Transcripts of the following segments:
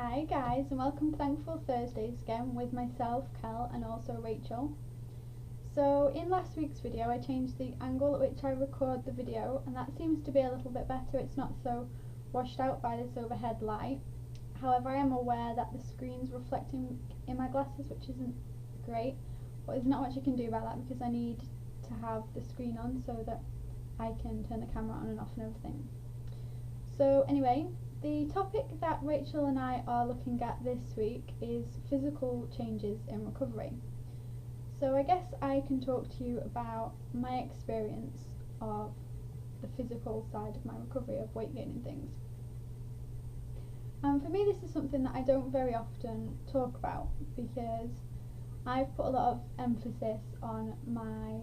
Hi guys, and welcome to Thankful Thursdays again with myself, Kel, and also Rachel. So in last week's video I changed the angle at which I record the video, and that seems to be a little bit better. It's not so washed out by this overhead light. However, I am aware that the screen's reflecting in my glasses, which isn't great, but there's not much I can do about that because I need to have the screen on so that I can turn the camera on and off and everything. So anyway, the topic that Rachel and I are looking at this week is physical changes in recovery. So I guess I can talk to you about my experience of the physical side of my recovery of weight gain and things. For me, this is something that I don't very often talk about because I've put a lot of emphasis on my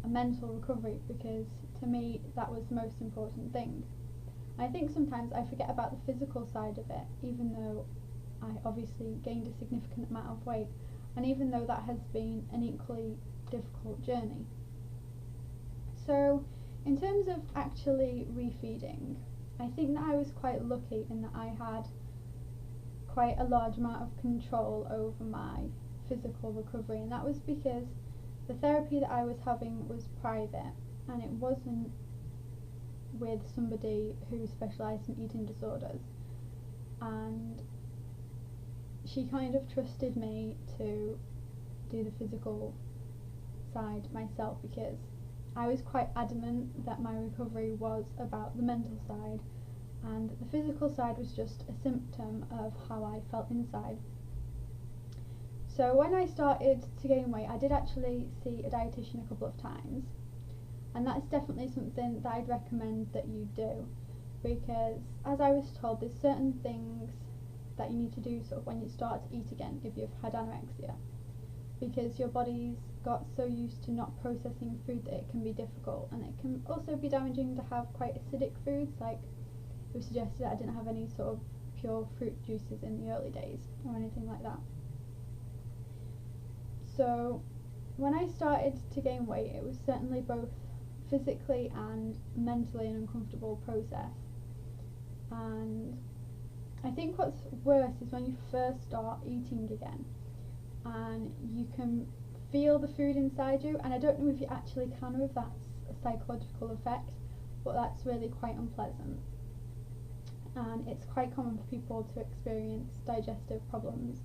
mental recovery, because to me that was the most important thing. I think sometimes I forget about the physical side of it, even though I obviously gained a significant amount of weight, and even though that has been an equally difficult journey. So in terms of actually refeeding, I think that I was quite lucky in that I had quite a large amount of control over my physical recovery, and that was because the therapy that I was having was private, and it wasn't with somebody who specialised in eating disorders, and she kind of trusted me to do the physical side myself, because I was quite adamant that my recovery was about the mental side, and the physical side was just a symptom of how I felt inside. So when I started to gain weight, I did actually see a dietitian a couple of times, and that's definitely something that I'd recommend that you do, because as I was told, there's certain things that you need to do sort of when you start to eat again if you've had anorexia, because your body's got so used to not processing food that it can be difficult, and it can also be damaging to have quite acidic foods. Like it was suggested that I didn't have any sort of pure fruit juices in the early days or anything like that. So when I started to gain weight, it was certainly both physically and mentally an uncomfortable process, and I think what's worse is when you first start eating again and you can feel the food inside you, and I don't know if you actually can, or if that's a psychological effect, but that's really quite unpleasant, and it's quite common for people to experience digestive problems.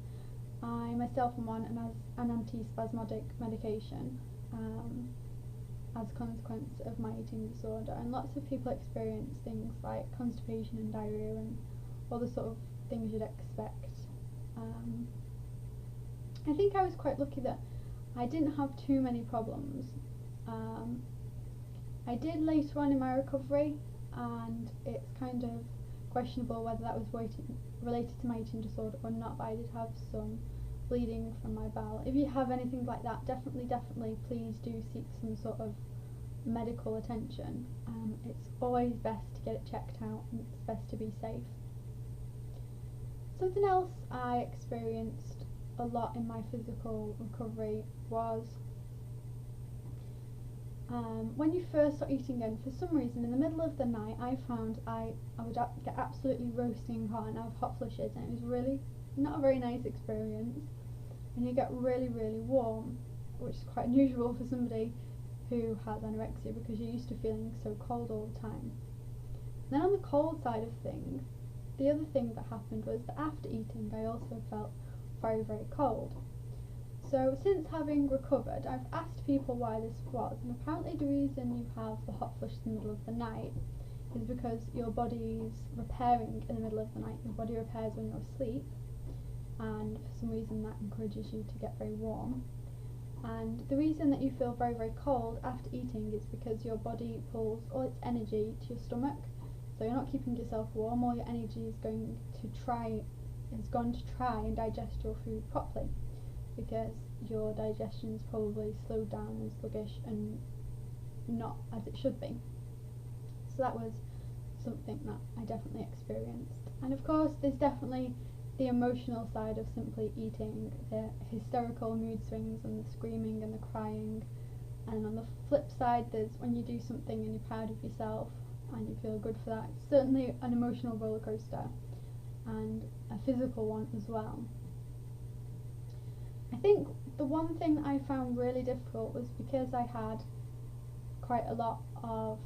I myself am on an antispasmodic medication as a consequence of my eating disorder, and lots of people experience things like constipation and diarrhea and all the sort of things you'd expect. I think I was quite lucky that I didn't have too many problems. I did later on in my recovery, and it's kind of questionable whether that was related to my eating disorder or not, but I did have some bleeding from my bowel. If you have anything like that, definitely please do seek some sort of medical attention. It's always best to get it checked out, and it's best to be safe. Something else I experienced a lot in my physical recovery was when you first start eating again, for some reason in the middle of the night I found I would get absolutely roasting hot and have hot flushes, and it was really not a very nice experience, and you get really warm, which is quite unusual for somebody who has anorexia, because you're used to feeling so cold all the time. And then on the cold side of things, the other thing that happened was that after eating I also felt very cold. So since having recovered, I've asked people why this was, and apparently the reason you have the hot flush in the middle of the night is because your body's repairing in the middle of the night. Your body repairs when you're asleep, and for some reason that encourages you to get very warm. And the reason that you feel very cold after eating is because your body pulls all its energy to your stomach, so you're not keeping yourself warm. All your energy is gone to try and digest your food properly, because your digestion is probably slowed down and sluggish and not as it should be. So that was something that I definitely experienced. And of course there's definitely the emotional side of simply eating, the hysterical mood swings and the screaming and the crying, and on the flip side there's when you do something and you're proud of yourself and you feel good for that. It's certainly an emotional roller coaster, and a physical one as well. I think the one thing I found really difficult was because I had quite a lot of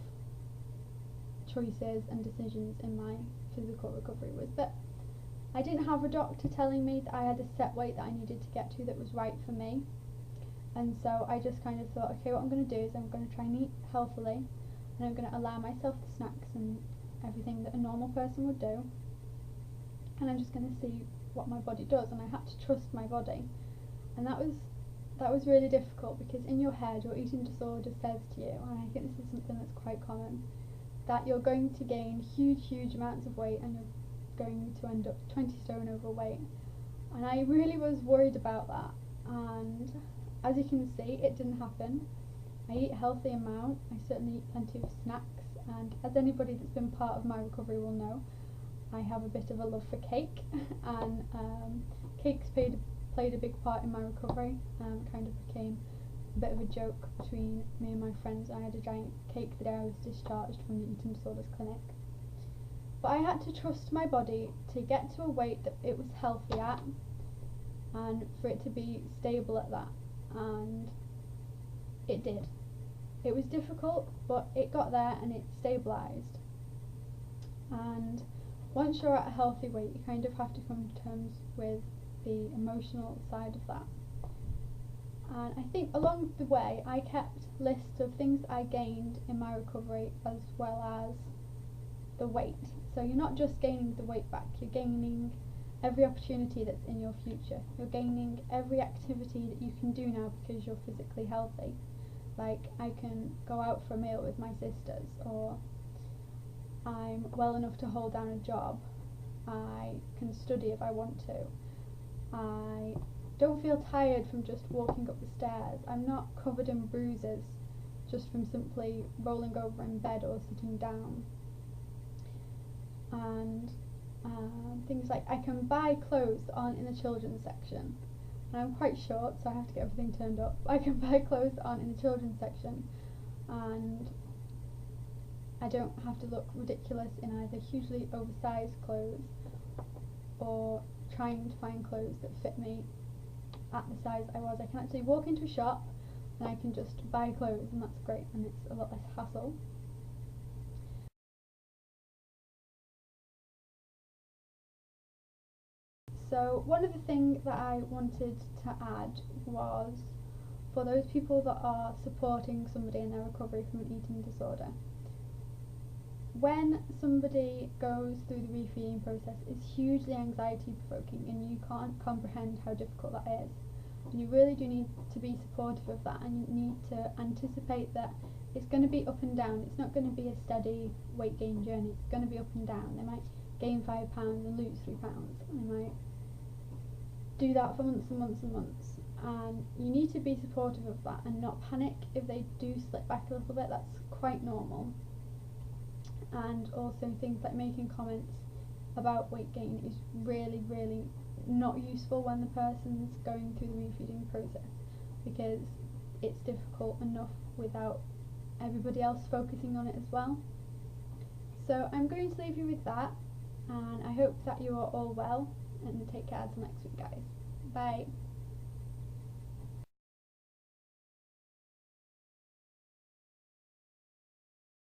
choices and decisions in my physical recovery, was that I didn't have a doctor telling me that I had a set weight that I needed to get to that was right for me. And so I just kind of thought, okay, what I'm going to do is I'm going to try and eat healthily, and I'm going to allow myself the snacks and everything that a normal person would do, and I'm just going to see what my body does. And I had to trust my body, and that was really difficult, because in your head your eating disorder says to you, and I think this is something that's quite common, that you're going to gain huge amounts of weight and you're going to end up 20 stone overweight. And I really was worried about that, and as you can see, it didn't happen. I eat a healthy amount, I certainly eat plenty of snacks, and as anybody that's been part of my recovery will know, I have a bit of a love for cake, and cakes played a big part in my recovery. Kind of became a bit of a joke between me and my friends. I had a giant cake the day I was discharged from the eating disorders clinic. But I had to trust my body to get to a weight that it was healthy at, and for it to be stable at that, and it did. It was difficult, but it got there and it stabilised. And once you're at a healthy weight, you kind of have to come to terms with the emotional side of that. And I think along the way I kept lists of things I gained in my recovery, as well as the weight. So you're not just gaining the weight back, you're gaining every opportunity that's in your future. You're gaining every activity that you can do now because you're physically healthy. Like, I can go out for a meal with my sisters, or I'm well enough to hold down a job. I can study if I want to. I don't feel tired from just walking up the stairs. I'm not covered in bruises just from simply rolling over in bed or sitting down. And things like, I can buy clothes that aren't in the children's section. And I'm quite short, so I have to get everything turned up. I can buy clothes that aren't in the children's section, and I don't have to look ridiculous in either hugely oversized clothes or trying to find clothes that fit me at the size I was. I can actually walk into a shop and I can just buy clothes, and that's great, and it's a lot less hassle. So one of the things that I wanted to add was, for those people that are supporting somebody in their recovery from an eating disorder, when somebody goes through the refeeding process, it's hugely anxiety provoking, and you can't comprehend how difficult that is. And you really do need to be supportive of that, and you need to anticipate that it's going to be up and down. It's not going to be a steady weight gain journey. It's going to be up and down. They might gain 5 pounds and lose 3 pounds. They might do that for months and months and months, and you need to be supportive of that and not panic if they do slip back a little bit. That's quite normal. And also, things like making comments about weight gain is really not useful when the person's going through the refeeding process, because it's difficult enough without everybody else focusing on it as well. So I'm going to leave you with that, and I hope that you are all well, and take care until next week, guys. Bye.